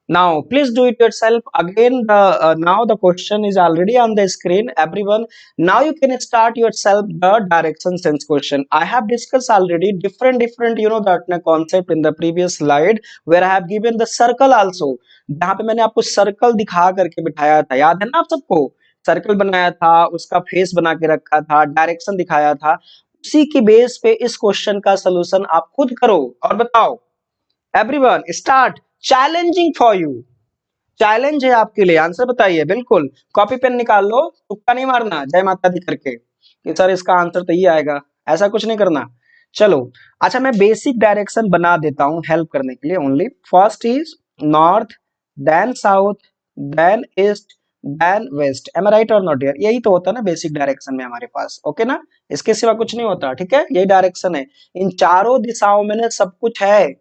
Now, please do it yourself. Again, now the question is already on the screen, everyone. Now you can start yourself the direction sense question. I have discussed already different that concept in the previous slide where I have given the circle also. जहाँ पे मैंने आपको circle दिखा करके बिठाया था, याद है ना आप सबको? सर्कल बनाया था, उसका फेस बना के रखा था, डायरेक्शन दिखाया था। उसी की बेस पे इस क्वेश्चन का सोल्यूशन आप खुद करो और बताओ। Everyone start. Challenging for you, challenge है आपके लिए, आंसर बताइए। बिल्कुल कॉपी पेन निकाल लो, तुक्का नहीं मारना जय माता दी करके कि सर इसका आंसर तो ये आएगा, ऐसा कुछ नहीं करना। चलो, अच्छा मैं बेसिक डायरेक्शन बना देता हूं हेल्प करने के लिए only. First is north, then south, then east, then west. Am I right or not dear? यही तो होता है ना बेसिक डायरेक्शन में हमारे पास, ओके ना? इसके सिवा कुछ नहीं होता, ठीक है? यही डायरेक्शन है, इन चारों दिशाओं में ना सब कुछ है।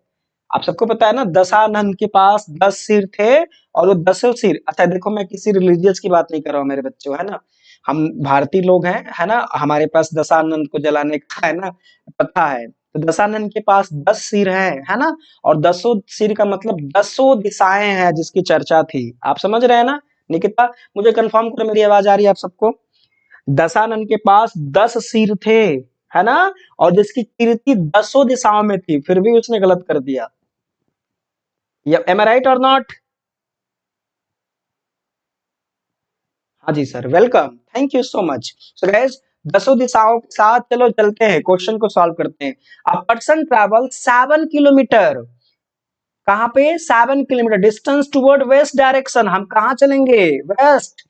आप सबको पता है ना, दशानंद के पास 10 सिर थे और वो 10 सिर, अच्छा देखो मैं किसी रिलीजियस की बात नहीं कर रहा हूँ मेरे बच्चों, है ना? हम भारतीय लोग हैं, है ना? हमारे पास दशानंद को जलाने का, है ना, पता है। तो दशानंद के पास 10 सिर है ना? और 10 सिर का मतलब 10 दिशाएं हैं जिसकी चर्चा थी। आप समझ रहे हैं ना? निकिता मुझे कंफर्म करो, मेरी आवाज आ रही है आप सबको? दशानंद के पास 10 सिर थे, है ना? और जिसकी कीर्ति 10 दिशाओं में थी, फिर भी उसने गलत कर दिया। Am I right or not? हाँ जी sir, welcome, thank you so much. So guys, 10 दिशाओं के साथ चलो चलते हैं, क्वेश्चन को सॉल्व करते हैं। अ पर्सन ट्रैवल 7 किलोमीटर, कहाँ पे? 7 kilometre distance toward west direction. हम कहाँ चलेंगे? वेस्ट।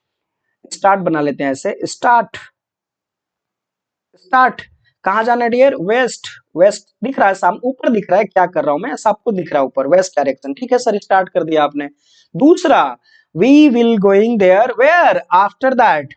स्टार्ट बना लेते हैं ऐसे, स्टार्ट स्टार्ट। कहाँ जाना है डियर? वेस्ट। वेस्ट दिख रहा है सामने, ऊपर दिख रहा है, क्या कर रहा हूं मैं, सबको दिख रहा है ऊपर, वेस्ट डायरेक्शन। ठीक है सर, स्टार्ट कर दिया आपने। दूसरा, we will going there, where? After that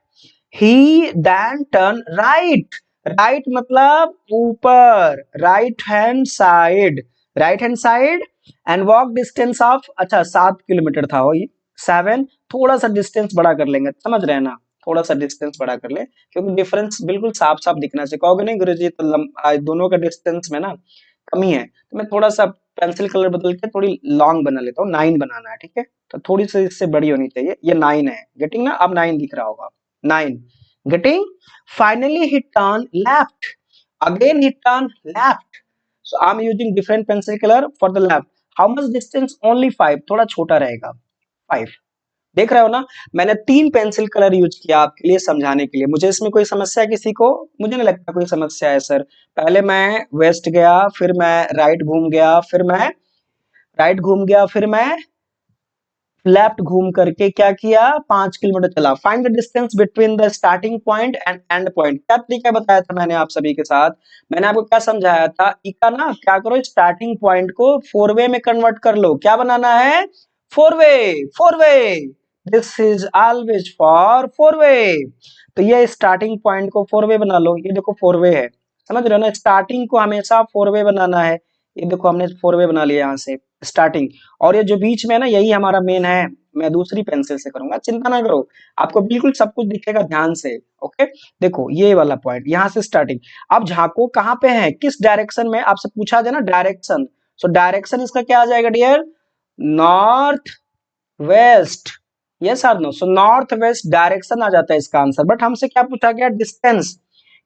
he then turn right. Right मतलब ऊपर, right hand side, right hand side. And walk distance of, अच्छा 7 किलोमीटर था वो, 7। थोड़ा सा डिस्टेंस बड़ा कर लेंगे, समझ रहे हैं ना? थोड़ा सा डिस्टेंस बड़ा कर ले, क्योंकि डिफरेंस बिल्कुल साफ साफ दिखना चाहिए। कहोगे नहीं गुरुजी तो दोनों का डिस्टेंस में ना कमी है, तो मैं थोड़ा सा पेंसिल कलर बदल के थोड़ी लॉन्ग बना लेता हूँ। 9 बनाना है, ठीक है? तो थोड़ी सी इससे बड़ी होनी चाहिए, ये 9 है, गेटिंग ना? अब 9 दिख रहा होगा, 9, getting? Finally he turned left, again he turned left, so I'm using different pencil color for the left. How much distance? Only 5, थोड़ा छोटा रहेगा 5। देख रहे हो ना, मैंने 3 पेंसिल कलर यूज किया आपके लिए समझाने के लिए। मुझे इसमें कोई समस्या है किसी को? मुझे नहीं लगता कोई समस्या है सर। पहले मैं वेस्ट गया, फिर मैं राइट घूम गया, फिर मैं राइट घूम गया, फिर मैं लेफ्ट घूम करके क्या किया? 5 किलोमीटर चला। Find the distance between the starting point and and point. क्या तरीका बताया था मैंने आप सभी के साथ? मैंने आपको क्या समझाया था? इका ना क्या करो, स्टार्टिंग पॉइंट को 4 वे में कन्वर्ट कर लो। क्या बनाना है? 4 वे, 4 वे। दिस इज ऑलवेज फॉर 4 वे। तो ये स्टार्टिंग पॉइंट को 4 वे बना लो। ये देखो 4 वे है, समझ रहे हो ना? स्टार्टिंग को हमेशा 4 वे बनाना है। ये देखो हमने 4 वे बना लिया यहाँ से स्टार्टिंग। और ये जो बीच में है ना, यही हमारा मेन है। मैं दूसरी पेंसिल से करूंगा, चिंता ना करो, आपको बिल्कुल सब कुछ दिखेगा ध्यान से। ओके, देखो ये वाला पॉइंट यहाँ से स्टार्टिंग। अब झांको कहाँ पे है, किस डायरेक्शन में, आपसे पूछा जाए ना डायरेक्शन। सो डायरेक्शन इसका क्या आ जाएगा dear? North west. Yes or no? So north west direction आ जाता है इसका आंसर। बट हमसे क्या पूछा गया? डिस्टेंस।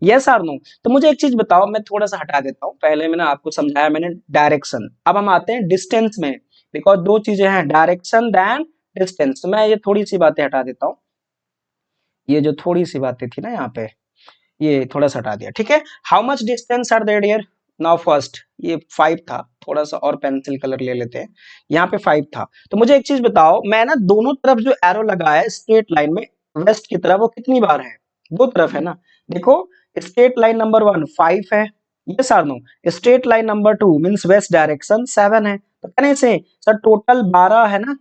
Yes or no? तो मुझे एक चीज बताओ, मैं थोड़ा सा हटा देता हूँ। पहले मैंने आपको समझाया मैंने डायरेक्शन, अब हम आते हैं डिस्टेंस में। बिकॉज दो चीजें हैं, डायरेक्शन देन डिस्टेंस। तो मैं ये थोड़ी सी बातें हटा देता हूँ, ये जो थोड़ी सी बातें थी ना यहाँ पे, ये थोड़ा सा हटा दिया, ठीक है? How much distance are there dear? Now first, ये 5 था, थोड़ा सा और पेंसिल कलर ले लेते हैं। यहाँ पे 5 था, तो मुझे एक चीज बताओ, मैं ना दोनों तरफ जो एरो लगा है स्ट्रेट लाइन में वेस्ट की तरफ, वो कितनी बार है? दो तरफ है ना? देखो, स्ट्रेट लाइन नंबर 1 5 है, ये sir no. Straight line number 2 means west direction 7 है। तो कहने से सर टोटल 12 है ना?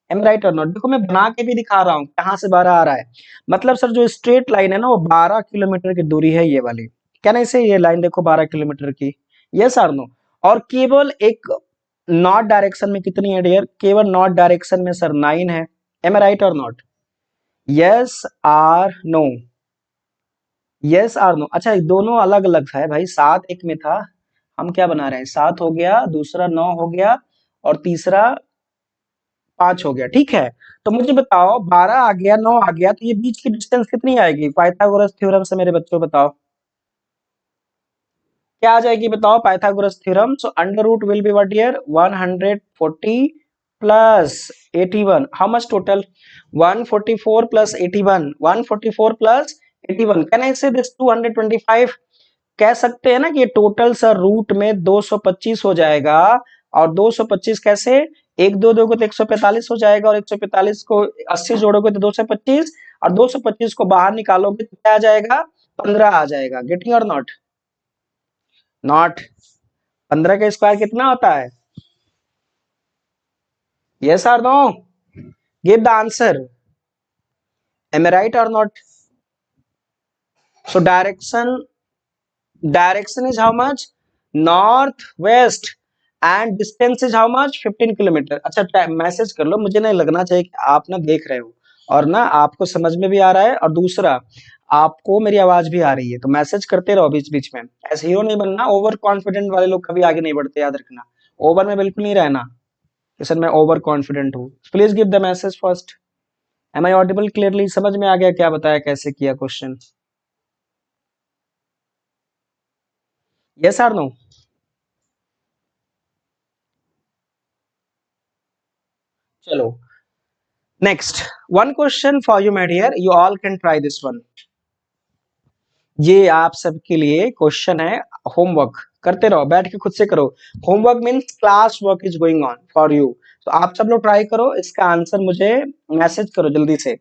M right or not? देखो मैं बना के भी दिखा रहा हूँ कहाँ से 12 आ रहा है। मतलब सर जो स्ट्रेट लाइन है ना, वो 12 किलोमीटर की दूरी है ये वाली। क्या नहीं से ये लाइन देखो 12 किलोमीटर की, यस आर नो? और केवल एक नॉर्थ डायरेक्शन में कितनी है डियर? केवल नॉर्थ डायरेक्शन में सर 9 है। Am I right or not? Yes or no? Yes or no? अच्छा ये दोनों अलग अलग है भाई, 7 एक में था। हम क्या बना रहे हैं? 7 हो गया, दूसरा 9 हो गया, और तीसरा 5 हो गया, ठीक है। तो मुझे बताओ 12 आ गया, 9 आ गया, तो ये बीच की डिस्टेंस कितनी आएगी पाइथागोरस थ्योरम से मेरे बच्चों बताओ, क्या आ जाएगी बताओ Pythagoras theorem. So under root will be what here 140 plus 81, how much total 144 plus 81, 144 plus 81, can I say this 225, कह सकते हैं ना कि ये टोटल सर रूट में 225 हो जाएगा। और 225 कैसे, एक दो दोगे तो 145 हो जाएगा, और 145 को 80 जोड़ोगे तो 225, और 225 को बाहर निकालोगे तो क्या आ जाएगा 15 आ जाएगा। गेटिंग और नॉट, नॉट 15 का स्क्वायर कितना होता है, yes or no, give the answer, am I right or not. So direction is how much, north west, and distance is how much 15 kilometre. अच्छा मैसेज कर लो, मुझे नहीं लगना चाहिए कि आप ना देख रहे हो और ना आपको समझ में भी आ रहा है, और दूसरा आपको मेरी आवाज भी आ रही है, तो मैसेज करते रहो बीच बीच में। ऐसे हीरो नहीं बनना, ओवर कॉन्फिडेंट वाले लोग कभी आगे नहीं बढ़ते, याद रखना। ओवर में बिल्कुल नहीं रहना कि सर मैं ओवर कॉन्फिडेंट हूँ। Please give the message first. Am I audible clearly, समझ में आ गया क्या बताया कैसे किया क्वेश्चन, यस आर नो। चलो next one question for you my dear, you all can try this one. ये आप सबके लिए क्वेश्चन है, होमवर्क करते रहो, बैठ के खुद से करो। Homework means class work is going on for you. तो आप सब लोग ट्राई करो, इसका आंसर मुझे मैसेज करो जल्दी से।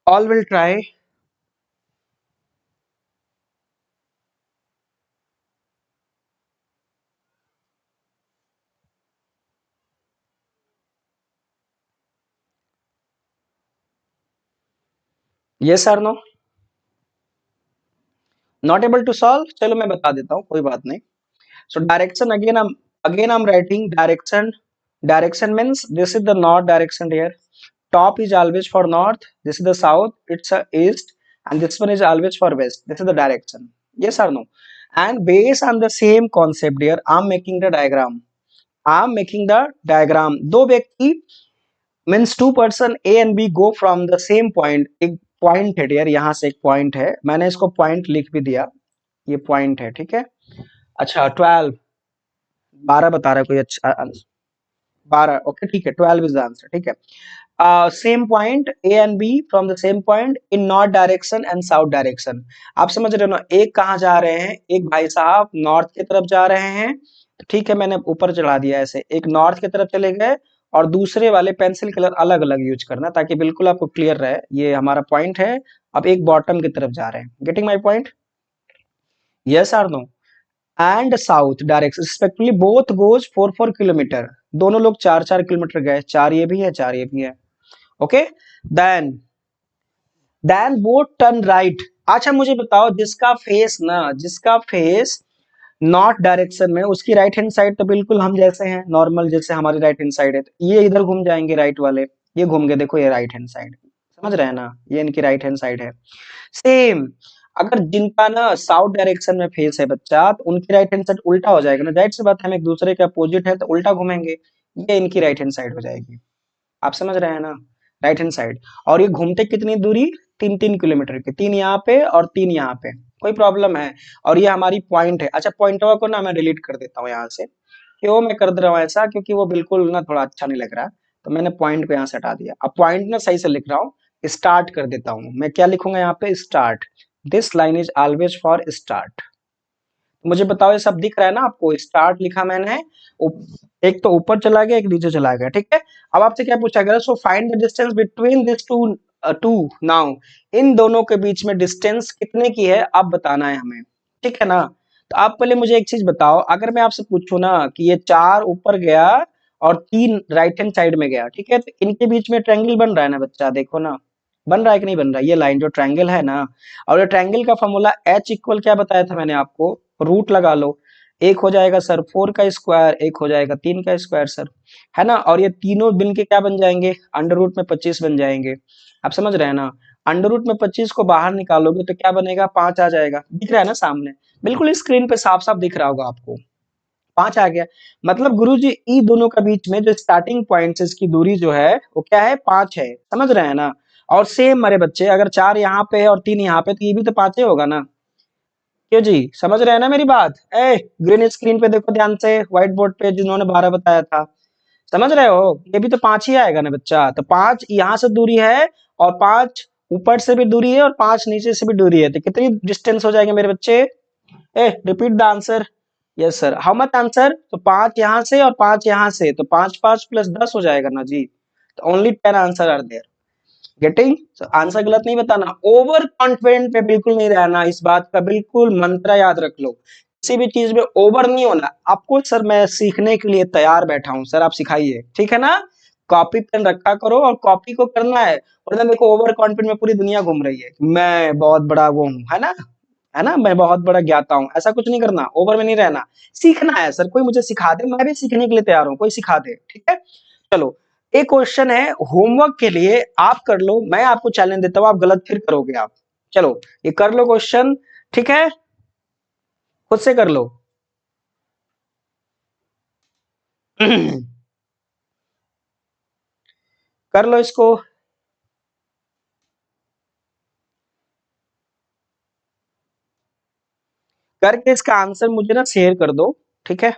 All will try. Yes or no, not able to solve, चलो मैं बता देता हूँ, कोई बात नहीं। So direction again I am writing direction. Direction means this is the north direction here, top is always for north, this is the south, it's a east, and this one is always for west, this is the direction, yes or no? And based on the same concept here, I'm making the diagram, I'm making the diagram। दो व्यक्ति means two person A and B go from the same point, एक point है dear, यहाँ से एक point है, मैंने इसको पॉइंट लिख भी दिया, ये पॉइंट है, ठीक है। अच्छा 12, 12 बता रहा है कोई, अच्छा 12, ओके ठीक है, 12 इज द आंसर, ठीक है। Same point A and B from the same point in north direction and south direction. आप समझ रहे हो ना, एक कहाँ जा रहे हैं, एक भाई साहब नॉर्थ की तरफ जा रहे हैं, तो ठीक है मैंने ऊपर चढ़ा दिया ऐसे, एक नॉर्थ की तरफ चले गए, और दूसरे वाले पेंसिल कलर अलग अलग यूज करना ताकि बिल्कुल आपको क्लियर रहे, ये हमारा पॉइंट है। अब एक बॉटम की तरफ जा रहे हैं, getting my point, yes or no? And south direction respectively both goes 4 4 kilometre, दोनों लोग 4 4 किलोमीटर गए, चार ये भी है चार ये भी है, okay. Then both turn right. अच्छा मुझे बताओ जिसका फेस ना, जिसका फेस नॉर्थ डायरेक्शन में, उसकी राइट हैंड साइड तो बिल्कुल हम जैसे हैं, नॉर्मल जैसे हमारी राइट हैंड साइड है, तो ये इधर घूम जाएंगे राइट वाले, ये घूम गए, देखो ये राइट हैंड साइड, समझ रहे हैं ना, ये इनकी राइट हैंड साइड है। सेम अगर जिनका ना साउथ डायरेक्शन में फेस है बच्चा, तो उनकी राइट हैंड साइड उल्टा हो जाएगा ना, जाहिर सी बात है, हम एक दूसरे के अपोजिट है तो उल्टा घूमेंगे, ये इनकी राइट हैंड साइड हो जाएगी, आप समझ रहे हैं ना, राइट हैंड साइड। और ये घूमते कितनी दूरी, 3 3 किलोमीटर की, 3 यहाँ पे और 3 यहाँ पे, कोई प्रॉब्लम है। और ये हमारी पॉइंट है। अच्छा पॉइंटवा को ना मैं डिलीट कर देता हूँ यहाँ से, क्यों मैं कर दे रहा हूँ ऐसा, क्योंकि वो बिल्कुल ना थोड़ा अच्छा नहीं लग रहा, तो मैंने पॉइंट को यहाँ से हटा दिया। अब पॉइंट ना सही से लिख रहा हूँ, स्टार्ट कर देता हूँ मैं, क्या लिखूंगा यहाँ पे, start, this line is always for start. मुझे बताओ ये सब दिख रहा है ना आपको, स्टार्ट लिखा मैंने, एक तो ऊपर चला गया एक नीचे चला गया, ठीक है। अब आपसे क्या पूछा गया, so find the distance between this two, two now, इन दोनों के बीच में डिस्टेंस कितने की है अब बताना है हमें, ठीक है ना। तो आप पहले मुझे एक चीज बताओ, अगर मैं आपसे पूछूं ना कि ये 4 ऊपर गया और 3 राइट हैंड साइड में गया, ठीक है, तो इनके बीच में ट्रायंगल बन रहा है ना बच्चा, देखो ना बन रहा है कि नहीं बन रहा है, ये लाइन जो ट्रायंगल है ना, और ये ट्रायंगल का फॉर्मूला H इक्वल क्या बताया था मैंने आपको, रूट लगा लो, एक हो जाएगा सर 4 का स्क्वायर, एक हो जाएगा 3 का स्क्वायर सर, है ना, और ये तीनों बिन के क्या बन जाएंगे, अंडर रूट में 25 बन जाएंगे, आप समझ रहे हैं ना। अंडर रूट में 25 को बाहर निकालोगे तो क्या बनेगा, 5 आ जाएगा। दिख रहा है ना सामने, बिल्कुल स्क्रीन पे साफ साफ दिख रहा होगा आपको, 5 आ गया। मतलब गुरुजी इन दोनों के बीच में जो स्टार्टिंग पॉइंट से इसकी दूरी जो है वो क्या है, 5 है, समझ रहे हैं ना। और सेम मेरे बच्चे, अगर 4 यहाँ पे है और 3 यहाँ पे, तो ये भी तो 5 ही होगा ना। क्यों जी, समझ रहे हैं ना मेरी बात। ए ग्रीन स्क्रीन पे देखो ध्यान से, व्हाइट बोर्ड पे जिन्होंने 12 बताया था, समझ रहे हो, ये भी तो 5 ही आएगा ना बच्चा। तो 5 यहाँ से दूरी है, और 5 ऊपर से भी दूरी है, और 5 नीचे से भी दूरी है, तो कितनी डिस्टेंस हो जाएगी मेरे बच्चे। A repeat the answer. Yes sir, how much answer, तो 5 यहाँ से और 5 यहाँ से, तो 5 5 प्लस 10 हो जाएगा ना जी। तो only 10 answer are there, getting. Answer गलत नहीं बताना, ओवर कॉन्फिडेंट पे बिल्कुल नहीं रहना, इस बात का बिल्कुल मंत्र याद रख लो, किसी भी चीज में ओवर नहीं होना आपको। सर मैं सीखने के लिए तैयार बैठा हूँ, सर आप सिखाइए, ठीक है ना। कॉपी पेन रखा करो और कॉपी को करना है, वरना देखो ओवर कॉन्फिडेंट में पूरी दुनिया घूम रही है, मैं बहुत बड़ा वो हूँ, है ना, है ना, मैं बहुत बड़ा ज्ञाता हूँ, ऐसा कुछ नहीं करना, ओवर में नहीं रहना। सीखना है सर, कोई मुझे सिखा दे, मैं भी सीखने के लिए तैयार हूँ, कोई सिखा दे, ठीक है। चलो, एक क्वेश्चन है होमवर्क के लिए, आप कर लो, मैं आपको चैलेंज देता हूँ, आप गलत फिर करोगे आप। चलो ये कर लो क्वेश्चन, ठीक है, खुद से कर लो। कर लो इसको, करके इसका आंसर मुझे ना शेयर कर दो, ठीक है।